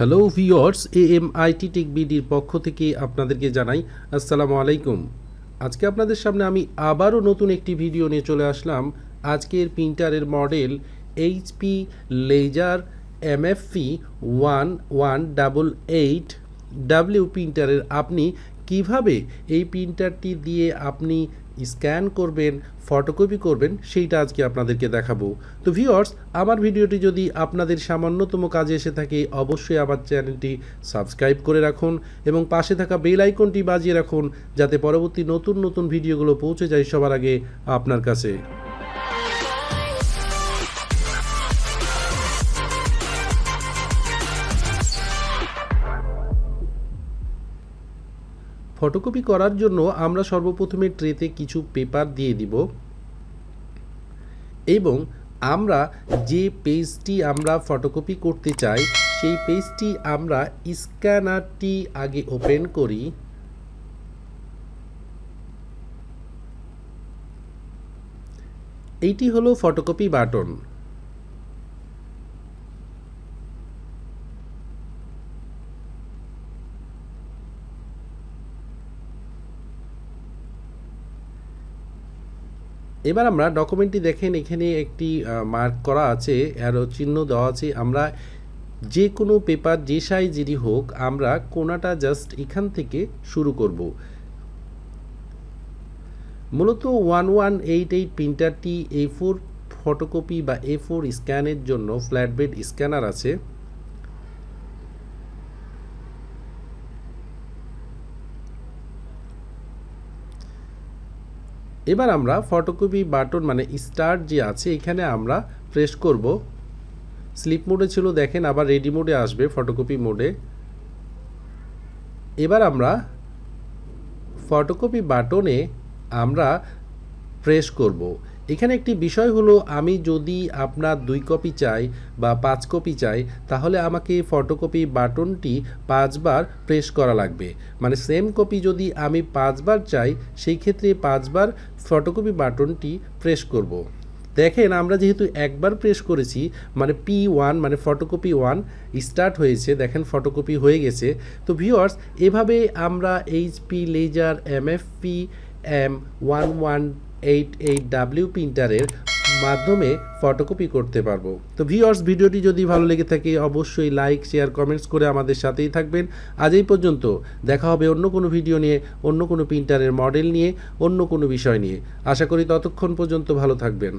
Hello viewers, এএমআইটি take বিডির পক্ষ থেকে আপনাদেরকে জানাই আসসালামু আলাইকুম। আজকে আপনাদের সামনে আমি আবারও নতুন একটি ভিডিও নিয়ে চলে আসলাম। আজকের প্রিন্টারের model HP laser MFP 1188 W প্রিন্টারের আপনি কিভাবে এই প্রিন্টারটি দিয়ে আপনি স্ক্যান করবেন, ফটোকপি করবেন, সেইটা আজকে আপনাদেরকে দেখাবো। তো ভিউয়ার্স, আমার ভিডিওটি যদি আপনাদের সামান্যতম কাজে এসে থাকে অবশ্যই আমার চ্যানেলটি সাবস্ক্রাইব করে রাখুন এবং পাশে থাকা বেল আইকনটি বাজিয়ে রাখুন, যাতে পরবর্তী নতুন নতুন ভিডিওগুলো পৌঁছে যায় সবার আগে আপনার কাছে। ফটোকপি করার জন্য আমরা সর্বপ্রথমে ট্রেতে কিছু পেপার দিয়ে দিব এবং আমরা যে পেজটি আমরা ফটোকপি করতে চাই সেই পেজটি আমরা স্ক্যানারটি আগে ওপেন করি। এইটি হলো ফটোকপি বাটন। এবার আমরা ডকুমেন্টটি দেখেন, এখানে একটি মার্ক করা আছে, অ্যারো চিহ্ন দেওয়া আছে। আমরা যে কোনো পেপার যে সাইজেরই হোক আমরা কোনাটা জাস্ট এখান থেকে শুরু করব। মূলত 1188 প্রিন্টারটি A4 ফটোকপি বা A4 স্ক্যানের জন্য ফ্ল্যাট বেড স্ক্যানার আছে। এবার আমরা ফটোকপি বাটন মানে স্টার্ট যে আছে এখানে আমরা প্রেস করব। স্লিপ মোডে ছিল, দেখেন আবার রেডি মোডে আসবে ফটোকপি মোডে। এবার আমরা ফটোকপি বাটনে আমরা প্রেস করব। এখানে একটি বিষয় হলো, আমি যদি আপনার 2 কপি চাই বা 5 কপি চাই তাহলে আমাকে ফটোকপি বাটনটি 5 বার প্রেস করা লাগবে। মানে সেম কপি যদি আমি 5 বার চাই সেই ক্ষেত্রে 5 বার ফটোকপি বাটনটি প্রেস করব। দেখেন আমরা যেহেতু একবার প্রেস করেছি মানে P1 মানে ফটোকপি 1 স্টার্ট হয়েছে, দেখেন ফটোকপি হয়ে গেছে। তো ভিউয়ার্স, এভাবে আমরা এইচপি লেজার এমএফপি M1188W প্রিন্টারের মাধ্যমে ফটোকপি করতে পারবো। তো ভিউয়ার্স, ভিডিওটি যদি ভালো লেগে থাকে অবশ্যই লাইক, শেয়ার, কমেন্টস করে আমাদের সাথেই থাকবেন। আজ এই পর্যন্ত, দেখা হবে অন্য কোনো ভিডিও নিয়ে, অন্য কোনো প্রিন্টারের মডেল নিয়ে, অন্য কোনো বিষয় নিয়ে। আশা করি ততক্ষণ পর্যন্ত ভালো থাকবেন।